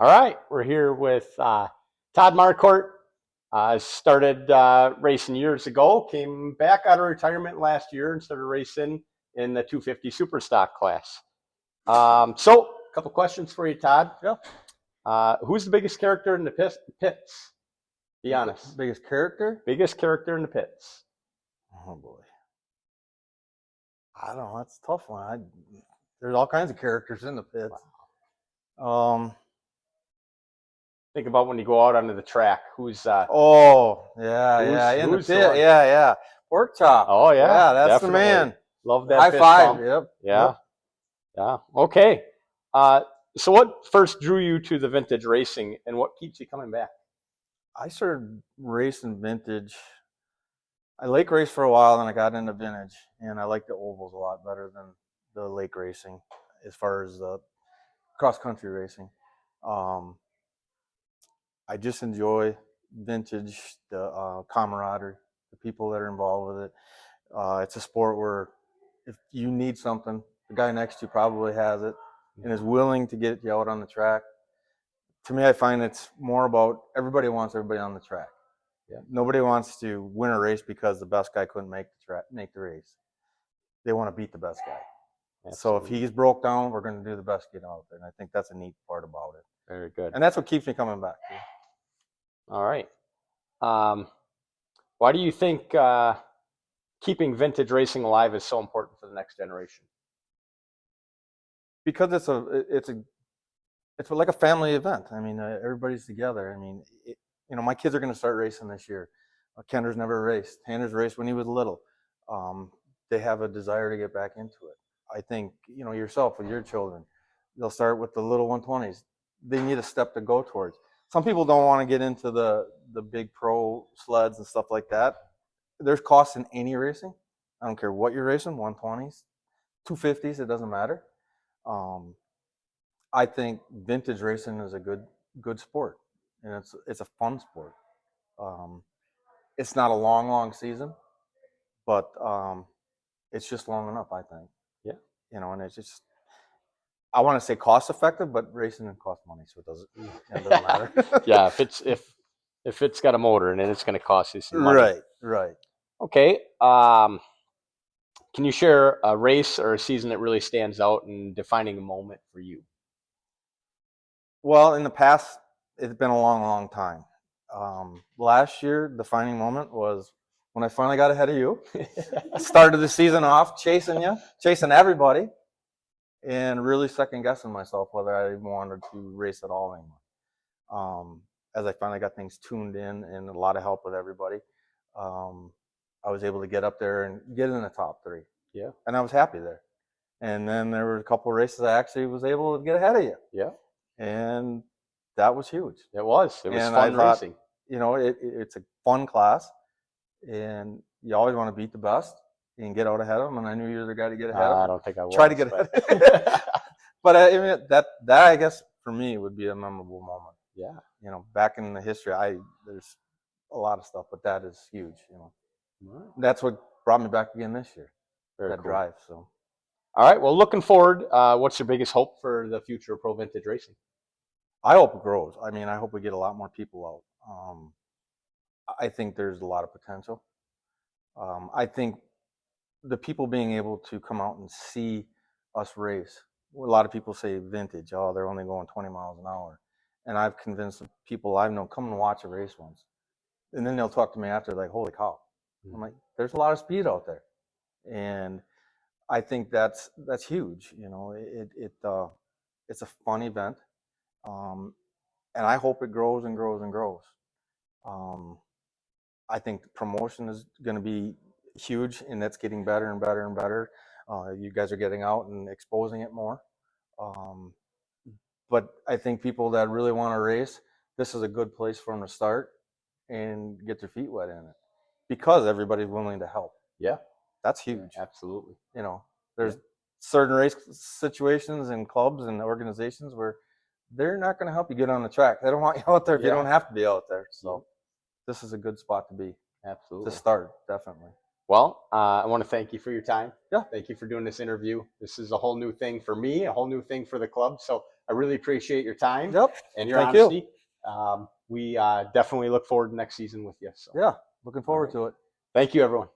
All right, we're here with Todd Marquardt. Started racing years ago, came back out of retirement last year and started racing in the 250 Superstock class. So, a couple questions for you, Todd. Yeah. Who's the biggest character in the pits? Be honest. Biggest character? Biggest character in the pits. Oh boy. I don't know. That's a tough one. There's all kinds of characters in the pits. Think about when you go out onto the track. Who's in the who's pit. Yeah. Pork chop. Oh yeah, that's definitely. the man. Love that. High fist five. bump. Yep. Yeah. Yeah. Okay. So what first drew you to the vintage racing, and what keeps you coming back? I started racing vintage. I lake raced for a while, and I got into vintage, and I like the ovals a lot better than the lake racing as far as the cross country racing. I just enjoy vintage, the camaraderie, the people that are involved with it. It's a sport where if you need something, the guy next to you probably has it and is willing to get you out on the track. To me, I find it's more about everybody wants everybody on the track. Yeah. Nobody wants to win a race because the best guy couldn't make the race. They want to beat the best guy. Absolutely. So if he's broke down, we're going to do the best to get out there. And I think that's a neat part about it. Very good. And that's what keeps me coming back. Too. All right. Why do you think keeping vintage racing alive is so important for the next generation? Because it's like a family event. I mean, everybody's together. I mean, my kids are going to start racing this year. Kender's never raced. Tanner's raced when he was little. They have a desire to get back into it. I think, yourself with your children, they'll start with the little 120s. They need a step to go towards. Some people don't want to get into the big pro sleds and stuff like that. There's costs in any racing. I don't care what you're racing, 120s, 250s, it doesn't matter. I think vintage racing is a good sport, and it's a fun sport. It's not a long season, but it's just long enough, I think. Yeah. And it's just, I want to say cost effective, but racing costs money, so it doesn't matter. Yeah, if it's got a motor in it, it's going to cost you some money. Right. Okay. Can you share a race or a season that really stands out in defining a moment for you? Well, in the past, it's been a long time. Last year, the defining moment was when I finally got ahead of you. Started the season off chasing everybody, and really second guessing myself whether I even wanted to race at all anymore. As I finally got things tuned in and a lot of help with everybody, I was able to get up there and get in the top 3. Yeah. And I was happy there. And then there were a couple of races I actually was able to get ahead of you. Yeah. And that was huge. It was fun racing. It's a fun class, and you always want to beat the best and get out ahead of them. And I knew you were the guy to get ahead of them. I don't think I was. Try to get ahead. But I mean, that I guess for me would be a memorable moment. Yeah. Back in the history, there's a lot of stuff, but that is huge. Right. That's what brought me back again this year. Very that cool. Drive. So. All right. Well, looking forward. What's your biggest hope for the future of pro vintage racing? I hope it grows. I mean, I hope we get a lot more people out. I think there's a lot of potential. I think the people being able to come out and see us race. A lot of people say vintage. Oh, they're only going 20 miles an hour. And I've convinced people I know, come and watch a race once. And then they'll talk to me after, like, holy cow. I'm like, there's a lot of speed out there. And I think that's huge. It's a fun event. And I hope it grows and grows and grows. I think the promotion is going to be huge, and that's getting better and better and better. You guys are getting out and exposing it more. But I think people that really want to race, this is a good place for them to start and get their feet wet in it, because everybody's willing to help. Yeah. That's huge. Yeah, absolutely. There's certain race situations and clubs and organizations where they're not going to help you get on the track. They don't want you out there if you don't have to be out there. So this is a good spot to be. Absolutely. To start, definitely. Well, I want to thank you for your time. Yeah. Thank you for doing this interview. This is a whole new thing for me, a whole new thing for the club. So I really appreciate your time Yep. and your Thank you. honesty. We definitely look forward to next season with you. So Yeah. Looking all forward right. to it. Thank you, everyone.